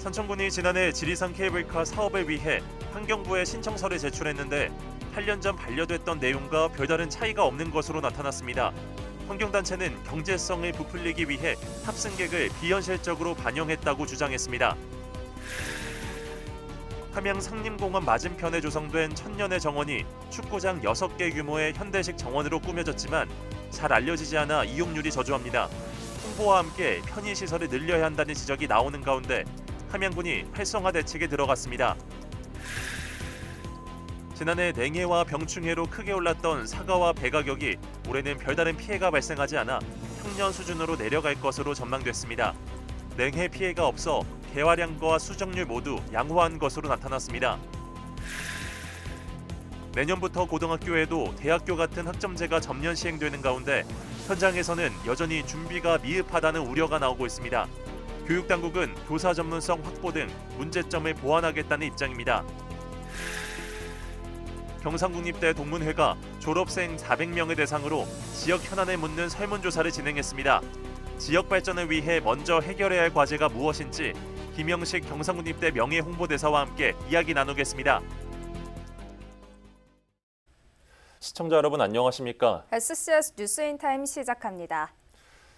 산청군이 지난해 지리산 케이블카 사업을 위해 환경부에 신청서를 제출했는데 8년 전 반려됐던 내용과 별다른 차이가 없는 것으로 나타났습니다. 환경단체는 경제성을 부풀리기 위해 탑승객을 비현실적으로 반영했다고 주장했습니다. 함양 상림공원 맞은편에 조성된 천년의 정원이 축구장 6개 규모의 현대식 정원으로 꾸며졌지만 잘 알려지지 않아 이용률이 저조합니다. 홍보와 함께 편의시설을 늘려야 한다는 지적이 나오는 가운데 함양군이 활성화 대책에 들어갔습니다. 지난해 냉해와 병충해로 크게 올랐던 사과와 배 가격이 올해는 별다른 피해가 발생하지 않아 평년 수준으로 내려갈 것으로 전망됐습니다. 냉해 피해가 없어 개화량과 수정률 모두 양호한 것으로 나타났습니다. 내년부터 고등학교에도 대학교 같은 학점제가 전면 시행되는 가운데 현장에서는 여전히 준비가 미흡하다는 우려가 나오고 있습니다. 교육당국은 교사 전문성 확보 등 문제점을 보완하겠다는 입장입니다. 경상국립대 동문회가 졸업생 400명을 대상으로 지역 현안을 묻는 설문조사를 진행했습니다. 지역 발전을 위해 먼저 해결해야 할 과제가 무엇인지 김영식 경상국립대 명예홍보대사와 함께 이야기 나누겠습니다. 시청자 여러분 안녕하십니까? SCS 뉴스인타임 시작합니다.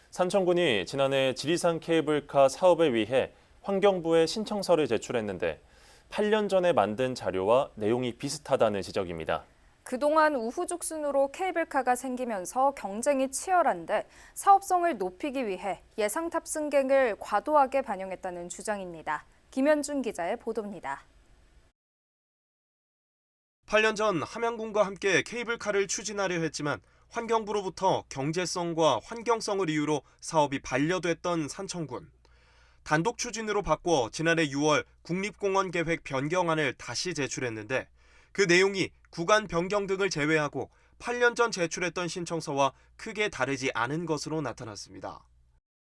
산청군이 지난해 지리산 케이블카 사업을 위해 환경부에 신청서를 제출했는데 8년 전에 만든 자료와 내용이 비슷하다는 지적입니다. 그동안 우후죽순으로 케이블카가 생기면서 경쟁이 치열한데 사업성을 높이기 위해 예상 탑승객을 과도하게 반영했다는 주장입니다. 김현준 기자의 보도입니다. 8년 전 함양군과 함께 케이블카를 추진하려 했지만 환경부로부터 경제성과 환경성을 이유로 사업이 반려됐던 산청군. 단독 추진으로 바꿔 지난해 6월 국립공원 계획 변경안을 다시 제출했는데 그 내용이 구간 변경 등을 제외하고 8년 전 제출했던 신청서와 크게 다르지 않은 것으로 나타났습니다.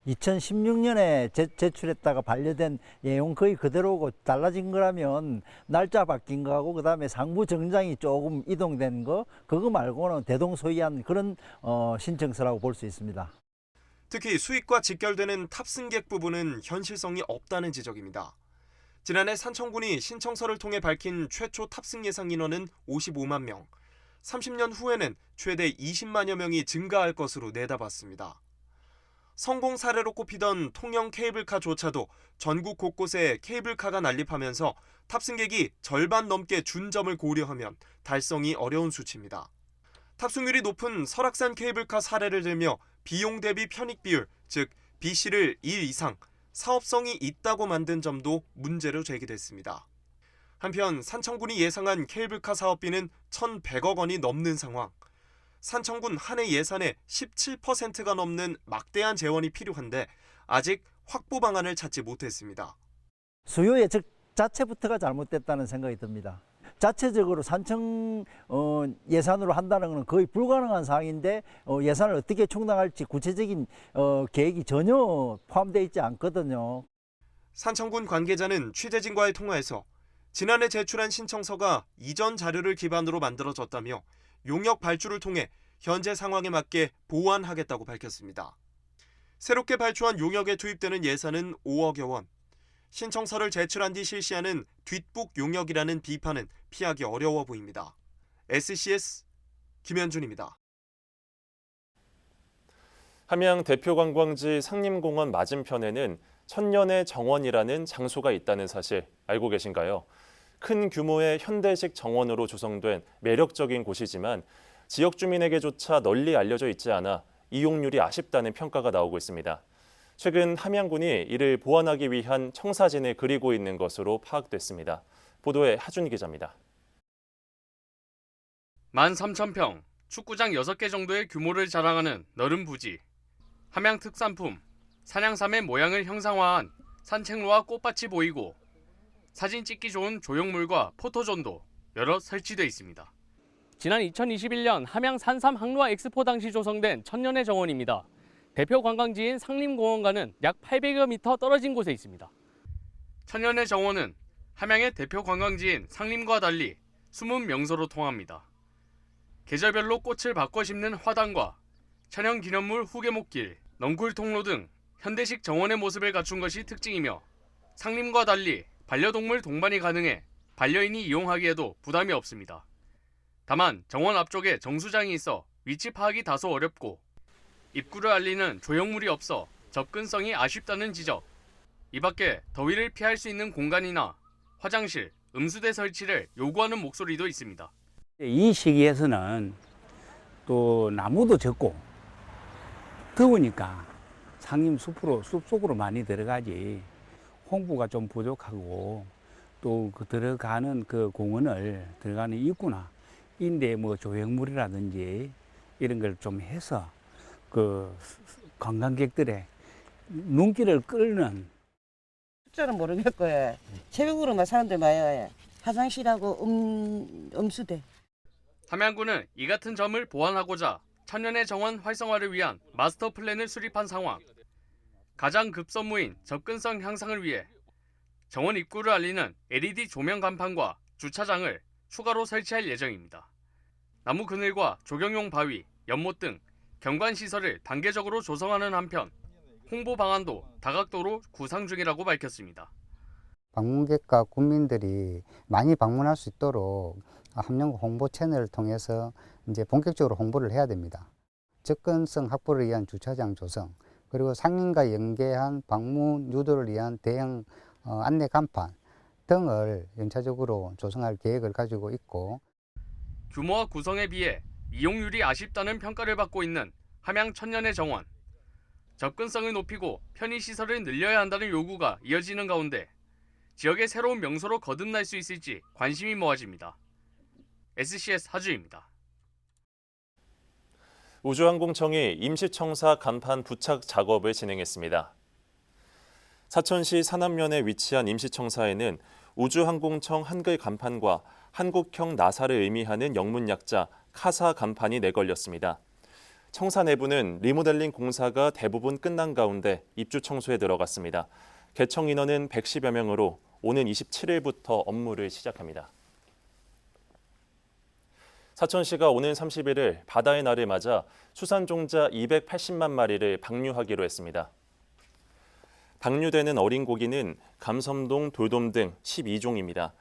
2016년에 제출했다가 반려된 내용 거의 그대로고 달라진 거라면 날짜 바뀐 거하고 그다음에 상부 정장이 조금 이동된 거 그거 말고는 대동소이한 그런 신청서라고 볼 수 있습니다. 특히 수익과 직결되는 탑승객 부분은 현실성이 없다는 지적입니다. 지난해 산청군이 신청서를 통해 밝힌 최초 탑승 예상 인원은 55만 명, 30년 후에는 최대 20만여 명이 증가할 것으로 내다봤습니다. 성공 사례로 꼽히던 통영 케이블카조차도 전국 곳곳에 케이블카가 난립하면서 탑승객이 절반 넘게 준 점을 고려하면 달성이 어려운 수치입니다. 탑승률이 높은 설악산 케이블카 사례를 들며 비용 대비 편익 비율, 즉 BC를 1 이상, 사업성이 있다고 만든 점도 문제로 제기됐습니다. 한편 산청군이 예상한 케이블카 사업비는 1,100억 원이 넘는 상황. 산청군 한 해 예산의 17%가 넘는 막대한 재원이 필요한데 아직 확보 방안을 찾지 못했습니다. 수요 예측 자체부터가 잘못됐다는 생각이 듭니다. 자체적으로 산청 예산으로 한다는 것은 거의 불가능한 상황인데 예산을 어떻게 충당할지 구체적인 계획이 전혀 포함되어 있지 않거든요. 산청군 관계자는 취재진과의 통화에서 지난해 제출한 신청서가 이전 자료를 기반으로 만들어졌다며 용역 발주를 통해 현재 상황에 맞게 보완하겠다고 밝혔습니다. 새롭게 발주한 용역에 투입되는 예산은 5억여 원. 신청서를 제출한 뒤 실시하는 뒷북 용역이라는 비판은 피하기 어려워 보입니다. SCS 김현준입니다. 함양 대표 관광지 상림공원 맞은편에는 천년의 정원이라는 장소가 있다는 사실 알고 계신가요? 큰 규모의 현대식 정원으로 조성된 매력적인 곳이지만 지역 주민에게조차 널리 알려져 있지 않아 이용률이 아쉽다는 평가가 나오고 있습니다. 최근 함양군이 이를 보완하기 위한 청사진을 그리고 있는 것으로 파악됐습니다. 보도에 하준 기자입니다. 13,000평, 축구장 6개 정도의 규모를 자랑하는 넓은 부지. 함양 특산품, 산양삼의 모양을 형상화한 산책로와 꽃밭이 보이고 사진 찍기 좋은 조형물과 포토존도 여러 설치돼 있습니다. 지난 2021년 함양 산삼 항로화 엑스포 당시 조성된 천년의 정원입니다. 대표 관광지인 상림공원과는 약 800여 미터 떨어진 곳에 있습니다. 천년의 정원은 함양의 대표 관광지인 상림과 달리 숨은 명소로 통합니다. 계절별로 꽃을 바꿔 심는 화단과 천연 기념물 후계목길, 넝쿨 통로 등 현대식 정원의 모습을 갖춘 것이 특징이며 상림과 달리 반려동물 동반이 가능해 반려인이 이용하기에도 부담이 없습니다. 다만 정원 앞쪽에 정수장이 있어 위치 파악이 다소 어렵고 입구를 알리는 조형물이 없어 접근성이 아쉽다는 지적. 이 밖에 더위를 피할 수 있는 공간이나 화장실, 음수대 설치를 요구하는 목소리도 있습니다. 이 시기에서는 또 나무도 적고 더우니까 상림 숲속으로 많이 들어가지 홍보가 좀 부족하고 또 그 들어가는 그 공원을 들어가는 입구나 인데 뭐 조형물이라든지 이런 걸 좀 해서 그 관광객들의 눈길을 끌는 숫자는 모르겠고 새벽으로만 사람들 많이 와요. 화장실하고 음수대. 함양구는 이 같은 점을 보완하고자 천년의 정원 활성화를 위한 마스터 플랜을 수립한 상황. 가장 급선무인 접근성 향상을 위해 정원 입구를 알리는 LED 조명 간판과 주차장을 추가로 설치할 예정입니다. 나무 그늘과 조경용 바위, 연못 등 경관시설을 단계적으로 조성하는 한편 홍보 방안도 다각도로 구상 중이라고 밝혔습니다. 방문객과 국민들이 많이 방문할 수 있도록 함양구 홍보 채널을 통해서 이제 본격적으로 홍보를 해야 됩니다. 접근성 확보를 위한 주차장 조성, 그리고 상림과 연계한 방문 유도를 위한 대형 안내 간판 등을 연차적으로 조성할 계획을 가지고 있고, 규모와 구성에 비해 이용률이 아쉽다는 평가를 받고 있는 함양 천년의 정원. 접근성을 높이고 편의시설을 늘려야 한다는 요구가 이어지는 가운데 지역의 새로운 명소로 거듭날 수 있을지 관심이 모아집니다. SCS 하주입니다. 우주항공청이 임시청사 간판 부착 작업을 진행했습니다. 사천시 산안면에 위치한 임시청사에는 우주항공청 한글 간판과 한국형 나사를 의미하는 영문 약자 카사 간판이 내걸렸습니다. 청사 내부는 리모델링 공사가 대부분 끝난 가운데 입주 청소에 들어갔습니다. 개청 인원은 110여 명으로 오는 27일부터 업무를 시작합니다. 사천시가 오는 31일 바다의 날을 맞아 수산종자 280만 마리를 방류하기로 했습니다. 방류되는 어린 고기는 감섬동, 돌돔 등 12종입니다.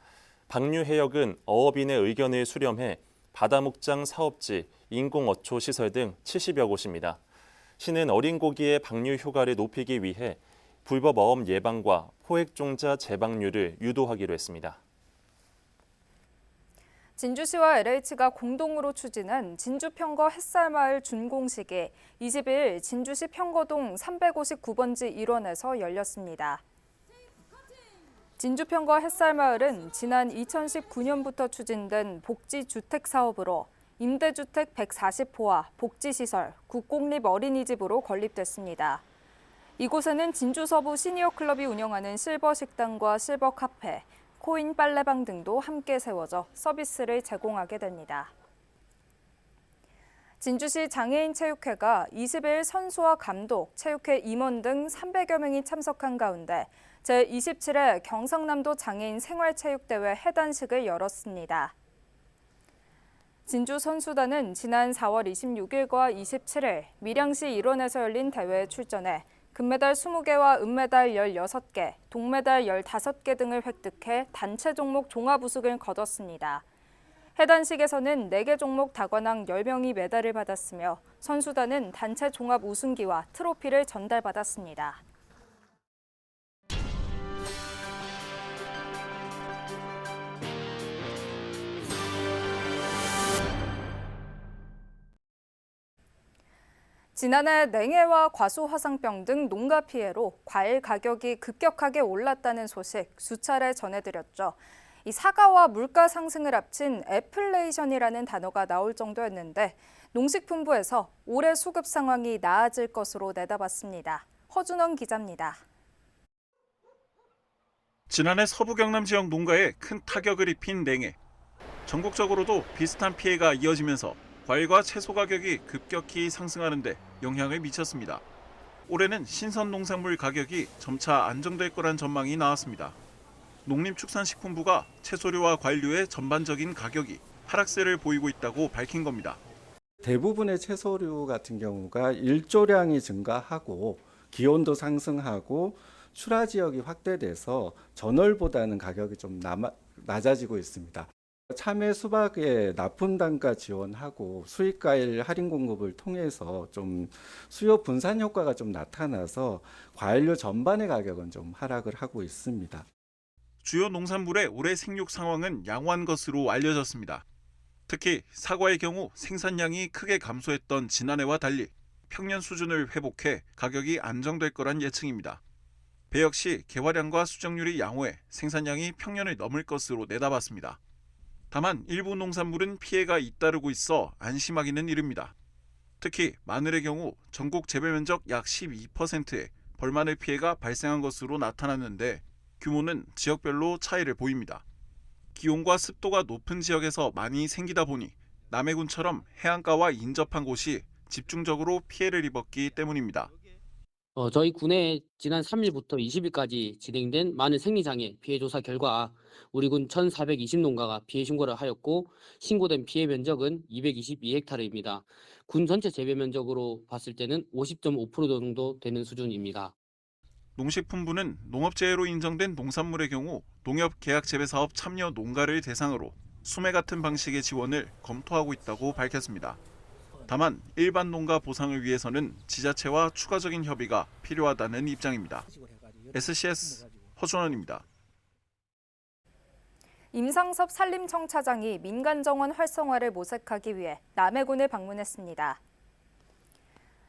방류 해역은 어업인의 의견을 수렴해 바다목장 사업지, 인공어초 시설 등 70여 곳입니다. 시는 어린 고기의 방류 효과를 높이기 위해 불법 어업 예방과 포획종자 재방류를 유도하기로 했습니다. 진주시와 LH가 공동으로 추진한 진주평거 햇살마을 준공식이 20일 진주시 평거동 359번지 일원에서 열렸습니다. 진주평거 햇살마을은 지난 2019년부터 추진된 복지주택 사업으로 임대주택 140호와 복지시설, 국공립 어린이집으로 건립됐습니다. 이곳에는 진주서부 시니어클럽이 운영하는 실버식당과 실버카페, 코인 빨래방 등도 함께 세워져 서비스를 제공하게 됩니다. 진주시 장애인체육회가 20일 선수와 감독, 체육회 임원 등 300여 명이 참석한 가운데 제27회 경상남도 장애인 생활체육대회 해단식을 열었습니다. 진주 선수단은 지난 4월 26일과 27일 밀양시 일원에서 열린 대회에 출전해 금메달 20개와 은메달 16개, 동메달 15개 등을 획득해 단체 종목 종합 우승을 거뒀습니다. 해단식에서는 4개 종목 다관왕 10명이 메달을 받았으며 선수단은 단체 종합 우승기와 트로피를 전달받았습니다. 지난해 냉해와 과수화상병 등 농가 피해로 과일 가격이 급격하게 올랐다는 소식 수차례 전해드렸죠. 이 사과와 물가 상승을 합친 애플레이션이라는 단어가 나올 정도였는데 농식품부에서 올해 수급 상황이 나아질 것으로 내다봤습니다. 허준원 기자입니다. 지난해 서부 경남 지역 농가에 큰 타격을 입힌 냉해. 전국적으로도 비슷한 피해가 이어지면서 과일과 채소 가격이 급격히 상승하는 데 영향을 미쳤습니다. 올해는 신선 농산물 가격이 점차 안정될 거란 전망이 나왔습니다. 농림축산식품부가 채소류와 과일류의 전반적인 가격이 하락세를 보이고 있다고 밝힌 겁니다. 대부분의 채소류 같은 경우가 일조량이 증가하고 기온도 상승하고 출하 지역이 확대돼서 전월보다는 가격이 좀 낮아지고 있습니다. 참외 수박에 납품 단가 지원하고 수입과일 할인 공급을 통해서 좀 수요 분산 효과가 좀 나타나서 과일류 전반의 가격은 좀 하락을 하고 있습니다. 주요 농산물의 올해 생육 상황은 양호한 것으로 알려졌습니다. 특히 사과의 경우 생산량이 크게 감소했던 지난해와 달리 평년 수준을 회복해 가격이 안정될 거란 예측입니다. 배 역시 개화량과 수정률이 양호해 생산량이 평년을 넘을 것으로 내다봤습니다. 다만 일부 농산물은 피해가 잇따르고 있어 안심하기는 이릅니다. 특히 마늘의 경우 전국 재배 면적 약 12%의 벌마늘 피해가 발생한 것으로 나타났는데 규모는 지역별로 차이를 보입니다. 기온과 습도가 높은 지역에서 많이 생기다 보니 남해군처럼 해안가와 인접한 곳이 집중적으로 피해를 입었기 때문입니다. 저희 군에 지난 3일부터 20일까지 진행된 마늘 생리장애 피해 조사 결과 우리 군 1,420농가가 피해 신고를 하였고 신고된 피해 면적은 222헥타르입니다. 군 전체 재배 면적으로 봤을 때는 50.5% 정도 되는 수준입니다. 농식품부는 농업재해로 인정된 농산물의 경우 농협계약재배사업 참여 농가를 대상으로 수매 같은 방식의 지원을 검토하고 있다고 밝혔습니다. 다만 일반 농가 보상을 위해서는 지자체와 추가적인 협의가 필요하다는 입장입니다. SCS 허준원입니다. 임상섭 산림청차장이 민간정원 활성화를 모색하기 위해 남해군을 방문했습니다.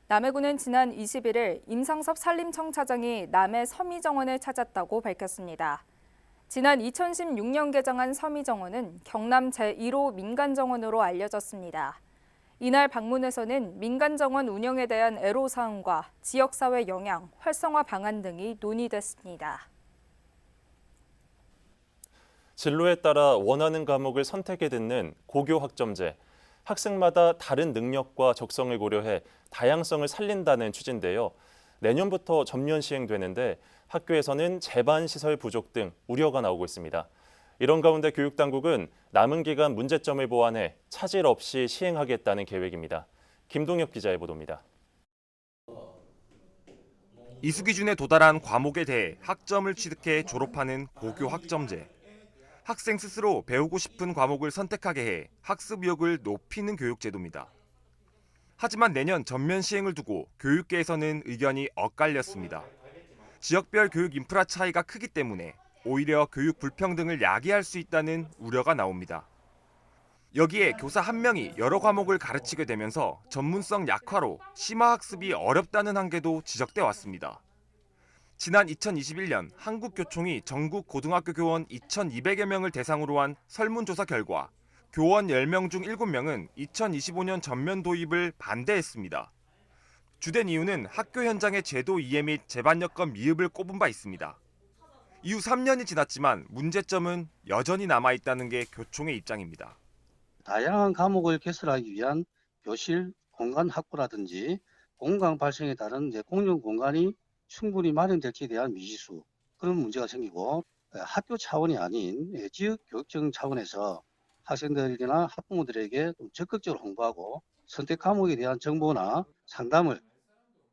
남해군은 지난 21일 임상섭 산림청차장이 남해 서미정원을 찾았다고 밝혔습니다. 지난 2016년 개장한 서미정원은 경남 제1호 민간정원으로 알려졌습니다. 이날 방문에서는 민간정원 운영에 대한 애로사항과 지역사회 영향, 활성화 방안 등이 논의됐습니다. 진로에 따라 원하는 과목을 선택해 듣는 고교 학점제. 학생마다 다른 능력과 적성을 고려해 다양성을 살린다는 취지인데요. 내년부터 전면 시행되는데 학교에서는 제반 시설 부족 등 우려가 나오고 있습니다. 이런 가운데 교육당국은 남은 기간 문제점을 보완해 차질 없이 시행하겠다는 계획입니다. 김동엽 기자의 보도입니다. 이수 기준에 도달한 과목에 대해 학점을 취득해 졸업하는 고교 학점제. 학생 스스로 배우고 싶은 과목을 선택하게 해 학습 의욕을 높이는 교육제도입니다. 하지만 내년 전면 시행을 두고 교육계에서는 의견이 엇갈렸습니다. 지역별 교육 인프라 차이가 크기 때문에 오히려 교육 불평등을 야기할 수 있다는 우려가 나옵니다. 여기에 교사 한 명이 여러 과목을 가르치게 되면서 전문성 약화로 심화 학습이 어렵다는 한계도 지적돼 왔습니다. 지난 2021년 한국교총이 전국 고등학교 교원 2,200여 명을 대상으로 한 설문조사 결과 교원 10명 중 7명은 2025년 전면 도입을 반대했습니다. 주된 이유는 학교 현장의 제도 이해 및 재반 여건 미흡을 꼽은 바 있습니다. 이후 3년이 지났지만 문제점은 여전히 남아있다는 게 교총의 입장입니다. 다양한 과목을 개설하기 위한 교실, 공간 확보라든지 공간 발생에 따른 공용 공간이 충분히 마련될지에 대한 미지수, 그런 문제가 생기고 학교 차원이 아닌 지역 교육청 차원에서 학생들이나 학부모들에게 좀 적극적으로 홍보하고 선택 과목에 대한 정보나 상담을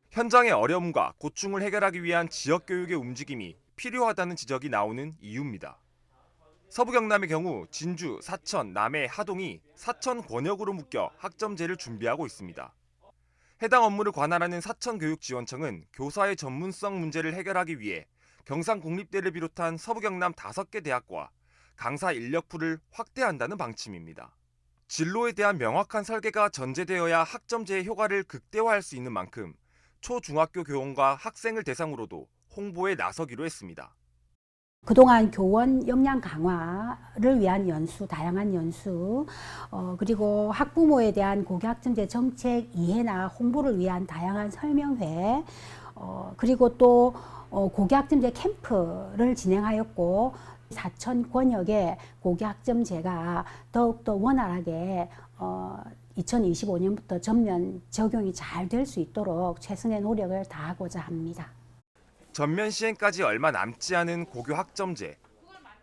현장의 어려움과 고충을 해결하기 위한 지역 교육의 움직임이 필요하다는 지적이 나오는 이유입니다. 서부 경남의 경우 진주, 사천, 남해, 하동이 사천 권역으로 묶여 학점제를 준비하고 있습니다. 해당 업무를 관할하는 사천교육지원청은 교사의 전문성 문제를 해결하기 위해 경상국립대를 비롯한 서부 경남 5개 대학과 강사 인력풀을 확대한다는 방침입니다. 진로에 대한 명확한 설계가 전제되어야 학점제의 효과를 극대화할 수 있는 만큼 초중학교 교원과 학생을 대상으로도 홍보에 나서기로 했습니다. 그동안 교원 역량 강화를 위한 연수, 다양한 연수, 그리고 학부모에 대한 고교학점제 정책 이해나 홍보를 위한 다양한 설명회, 그리고 또 고교학점제 캠프를 진행하였고 사천 권역의 고교학점제가 더욱더 원활하게 2025년부터 전면 적용이 잘 될 수 있도록 최선의 노력을 다하고자 합니다. 전면 시행까지 얼마 남지 않은 고교 학점제.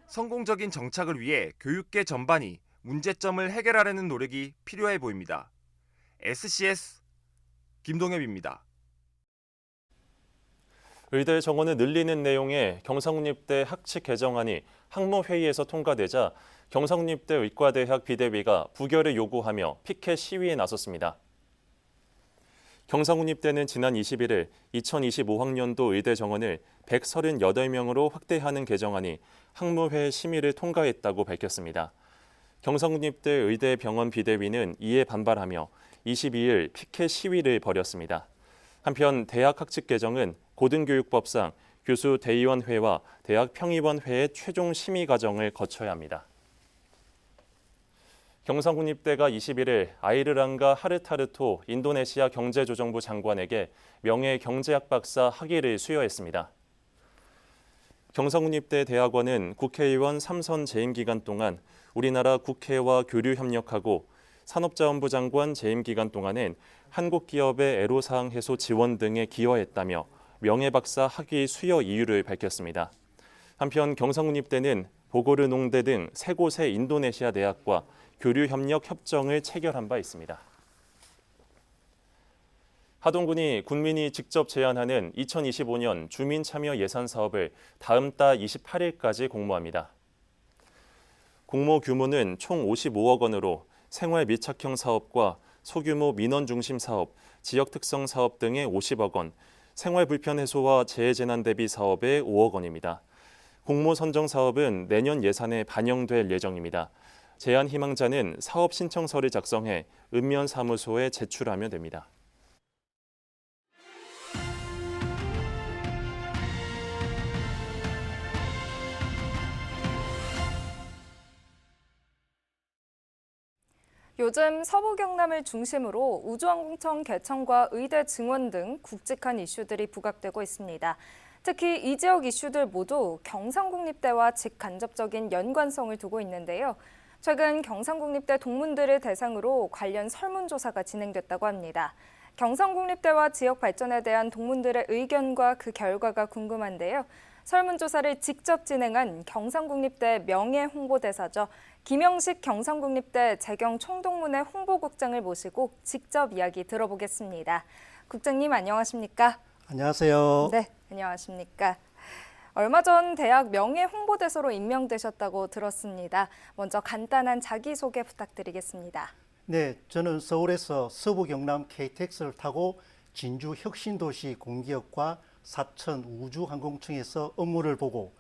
성공적인 정착을 위해 교육계 전반이 문제점을 해결하려는 노력이 필요해 보입니다. SCS 김동엽입니다. 의대 정원을 늘리는 내용의 경상국립대 학칙 개정안이 학무회의에서 통과되자 경상국립대 의과대학 비대위가 부결을 요구하며 피켓 시위에 나섰습니다. 경상국립대는 지난 21일 2025학년도 의대 정원을 138명으로 확대하는 개정안이 학무회 심의를 통과했다고 밝혔습니다. 경상국립대 의대병원 비대위는 이에 반발하며 22일 피켓 시위를 벌였습니다. 한편 대학 학칙 개정은 고등교육법상 교수 대의원회와 대학 평의원회의 최종 심의 과정을 거쳐야 합니다. 경상국립대가 21일 아이르랑가 하르타르토 인도네시아 경제조정부 장관에게 명예 경제학 박사 학위를 수여했습니다. 경상국립대 대학원은 국회의원 3선 재임 기간 동안 우리나라 국회와 교류 협력하고 산업자원부 장관 재임 기간 동안엔 한국 기업의 애로사항 해소 지원 등에 기여했다며 명예박사 학위 수여 이유를 밝혔습니다. 한편 경상국립대는 보고르 농대 등 3곳의 인도네시아 대학과 교류 협력 협정을 체결한 바 있습니다. 하동군이 군민이 직접 제안하는 2025년 주민참여 예산 사업을 다음 달 28일까지 공모합니다. 공모 규모는 총 55억 원으로 생활 밀착형 사업과 소규모 민원 중심 사업, 지역 특성 사업 등에 50억 원, 생활 불편 해소와 재해재난 대비 사업에 5억 원입니다. 공모 선정 사업은 내년 예산에 반영될 예정입니다. 제안 희망자는 사업 신청서를 작성해 읍면사무소에 제출하면 됩니다. 요즘 서부 경남을 중심으로 우주항공청 개청과 의대 증원 등 굵직한 이슈들이 부각되고 있습니다. 특히 이 지역 이슈들 모두 경상국립대와 직간접적인 연관성을 두고 있는데요. 최근 경상국립대 동문들을 대상으로 관련 설문조사가 진행됐다고 합니다. 경상국립대와 지역 발전에 대한 동문들의 의견과 그 결과가 궁금한데요. 설문조사를 직접 진행한 경상국립대 명예홍보대사죠. 김영식 경상국립대 재경 총동문회 홍보국장을 모시고 직접 이야기 들어보겠습니다. 국장님 안녕하십니까? 안녕하세요. 네, 안녕하십니까? 얼마 전 대학 명예홍보대사로 임명되셨다고 들었습니다. 먼저 간단한 자기소개 부탁드리겠습니다. 네, 저는 서울에서 서부 경남 KTX를 타고 진주 혁신도시 공기업과 사천 우주항공청에서 업무를 보고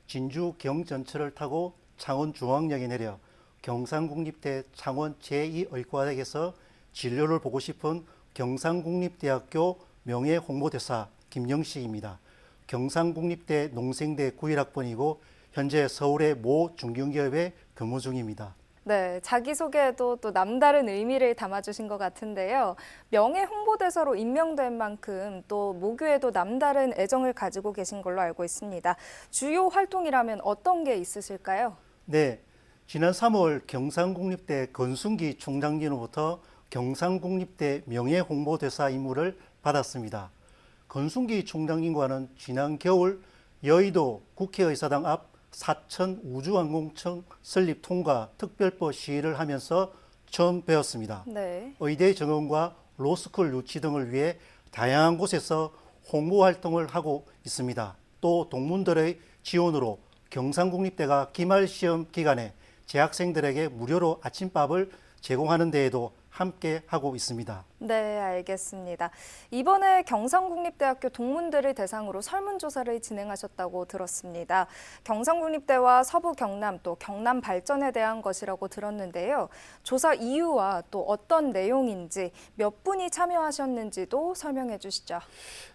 진주 경전철을 타고 창원 중앙역에 내려 경상국립대 창원 제2의과대학에서 진료를 보고 싶은 경상국립대학교 명예홍보대사 김영식입니다. 경상국립대 농생대 91학번이고 현재 서울의 모 중견기업에 근무 중입니다. 네, 자기소개에도 또 남다른 의미를 담아주신 것 같은데요. 명예홍보대사로 임명된 만큼 또 모교에도 남다른 애정을 가지고 계신 걸로 알고 있습니다. 주요 활동이라면 어떤 게 있으실까요? 네, 지난 3월 경상국립대 건순기 총장님으로부터 경상국립대 명예홍보대사 임무를 받았습니다. 건순기 총장님과는 지난 겨울 여의도 국회의사당 앞 사천 우주항공청 설립 통과 특별법 시위를 하면서 처음 배웠습니다. 네. 의대 정원과 로스쿨 유치 등을 위해 다양한 곳에서 홍보 활동을 하고 있습니다. 또 동문들의 지원으로 경상국립대가 기말 시험 기간에 재학생들에게 무료로 아침밥을 제공하는 데에도 함께 하고 있습니다. 네, 알겠습니다. 이번에 경상국립대학교 동문들을 대상으로 설문조사를 진행하셨다고 들었습니다. 경상국립대와 서부 경남 또 경남 발전에 대한 것이라고 들었는데요. 조사 이유와 또 어떤 내용인지 몇 분이 참여하셨는지도 설명해 주시죠.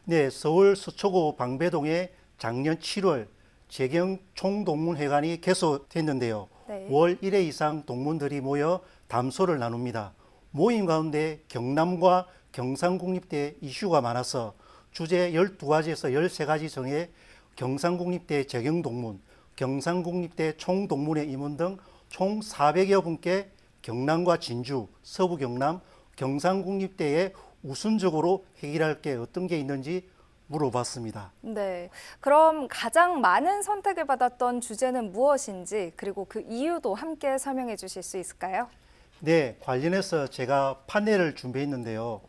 네, 서울 서초구 방배동에 작년 7월 재경 총동문회관이 개소됐는데요. 네. 월 1회 이상 동문들이 모여 담소를 나눕니다. 모임 가운데 경남과 경상국립대 이슈가 많아서 주제 12가지에서 13가지 정해 경상국립대 재경동문, 경상국립대 총동문회 임원 등 총 400여 분께 경남과 진주, 서부경남, 경상국립대에 우선적으로 해결할 게 어떤 게 있는지 물어봤습니다. 네, 그럼 가장 많은 선택을 받았던 주제는 무엇인지 그리고 그 이유도 함께 설명해 주실 수 있을까요? 네, 관련해서 제가 판넬을 준비했는데요.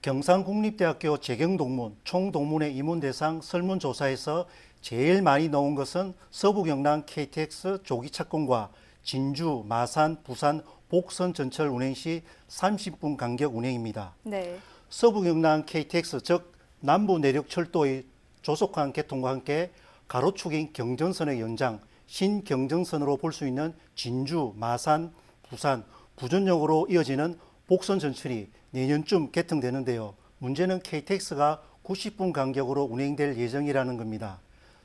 경상국립대학교 재경동문 총동문회 임원 대상 설문조사에서 제일 많이 나온 것은 서부경남 KTX 조기 착공과 진주, 마산, 부산 복선 전철 운행 시 30분 간격 운행입니다. 네. 서부경남 KTX 즉 남부 내륙 철도의 조속한 개통과 함께 가로축인 경전선의 연장, 신경전선으로 볼 수 있는 진주, 마산, 부산, 부전역으로 이어지는 복선 전철이 내년쯤 개통되는데요. 문제는 KTX가 90분 간격으로 운행될 예정이라는 겁니다.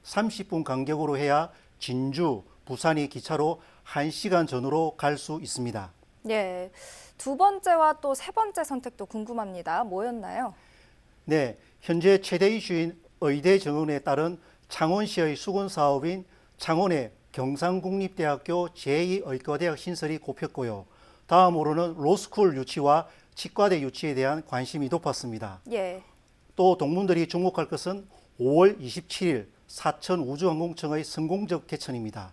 30분 간격으로 해야 진주, 부산이 기차로 1시간 전후로 갈 수 있습니다. 예. 두 번째와 또 세 번째 선택도 궁금합니다. 뭐였나요? 네, 현재 최대 이슈인 의대 정원에 따른 창원시의 수건 사업인 창원의 경상국립대학교 제2의과대학 신설이 꼽혔고요. 다음으로는 로스쿨 유치와 치과대 유치에 대한 관심이 높았습니다. 예. 또 동문들이 주목할 것은 5월 27일 사천 우주항공청의 성공적 개천입니다.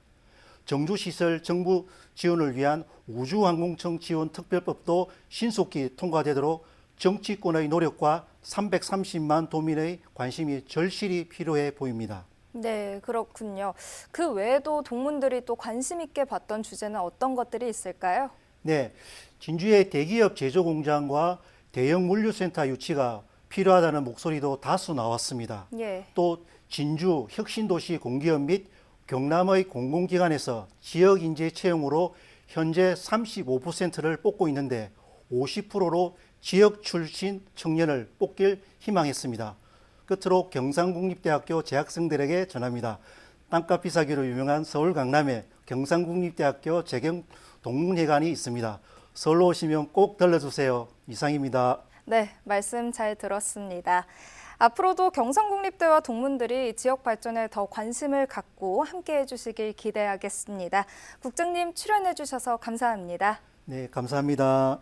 정주시설 정부 지원을 위한 우주항공청 지원 특별법도 신속히 통과되도록 정치권의 노력과 330만 도민의 관심이 절실히 필요해 보입니다. 네, 그렇군요. 그 외에도 동문들이 또 관심 있게 봤던 주제는 어떤 것들이 있을까요? 네, 진주의 대기업 제조공장과 대형 물류센터 유치가 필요하다는 목소리도 다수 나왔습니다. 예. 또 진주 혁신도시 공기업 및 경남의 공공기관에서 지역 인재 채용으로 현재 35%를 뽑고 있는데 50%로 지역 출신 청년을 뽑길 희망했습니다. 끝으로 경상국립대학교 재학생들에게 전합니다. 땅값 비싸기로 유명한 서울 강남에 경상국립대학교 재경동문회관이 있습니다. 서울로 오시면 꼭 들러주세요. 이상입니다. 네, 말씀 잘 들었습니다. 앞으로도 경상국립대와 동문들이 지역 발전에 더 관심을 갖고 함께해 주시길 기대하겠습니다. 국장님 출연해 주셔서 감사합니다. 네, 감사합니다.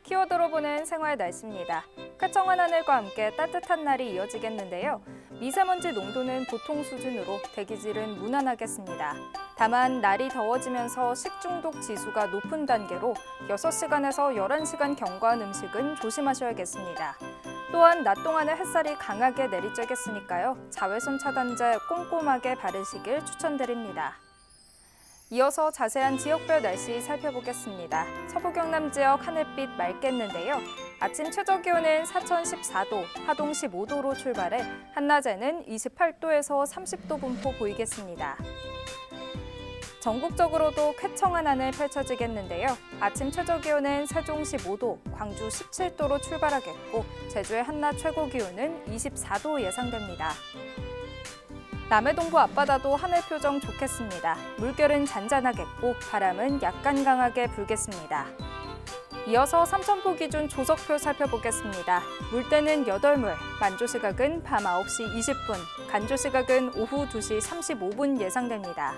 키워드로 보는 생활 날씨입니다. 쾌청한 하늘과 함께 따뜻한 날이 이어지겠는데요. 미세먼지 농도는 보통 수준으로 대기질은 무난하겠습니다. 다만 날이 더워지면서 식중독 지수가 높은 단계로 6시간에서 11시간 경과한 음식은 조심하셔야겠습니다. 또한 낮 동안에 햇살이 강하게 내리쬐겠으니까요. 자외선 차단제 꼼꼼하게 바르시길 추천드립니다. 이어서 자세한 지역별 날씨 살펴보겠습니다. 서부 경남 지역 하늘빛 맑겠는데요. 아침 최저기온은 사천 14도, 하동 15도로 출발해 한낮에는 28도에서 30도 분포 보이겠습니다. 전국적으로도 쾌청한 하늘 펼쳐지겠는데요. 아침 최저기온은 세종 15도, 광주 17도로 출발하겠고 제주의 한낮 최고기온은 24도 예상됩니다. 남해동부 앞바다도 하늘 표정 좋겠습니다. 물결은 잔잔하겠고 바람은 약간 강하게 불겠습니다. 이어서 삼천포 기준 조석표 살펴보겠습니다. 물때는 8물, 만조시각은 밤 9시 20분, 간조시각은 오후 2시 35분 예상됩니다.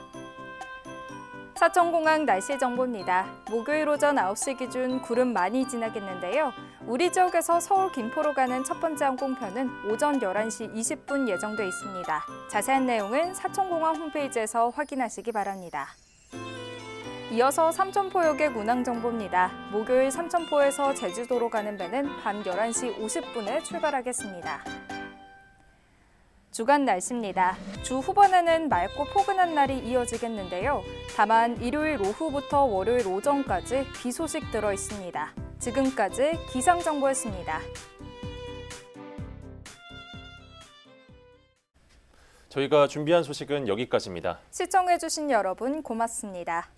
사천공항 날씨 정보입니다. 목요일 오전 9시 기준 구름 많이 지나겠는데요. 우리 지역에서 서울 김포로 가는 첫 번째 항공편은 오전 11시 20분 예정돼 있습니다. 자세한 내용은 사천공항 홈페이지에서 확인하시기 바랍니다. 이어서 삼천포역의 운항 정보입니다. 목요일 삼천포에서 제주도로 가는 배는 밤 11시 50분에 출발하겠습니다. 주간 날씨입니다. 주 후반에는 맑고 포근한 날이 이어지겠는데요. 다만 일요일 오후부터 월요일 오전까지 비 소식 들어 있습니다. 지금까지 기상정보였습니다. 저희가 준비한 소식은 여기까지입니다. 시청해주신 여러분 고맙습니다.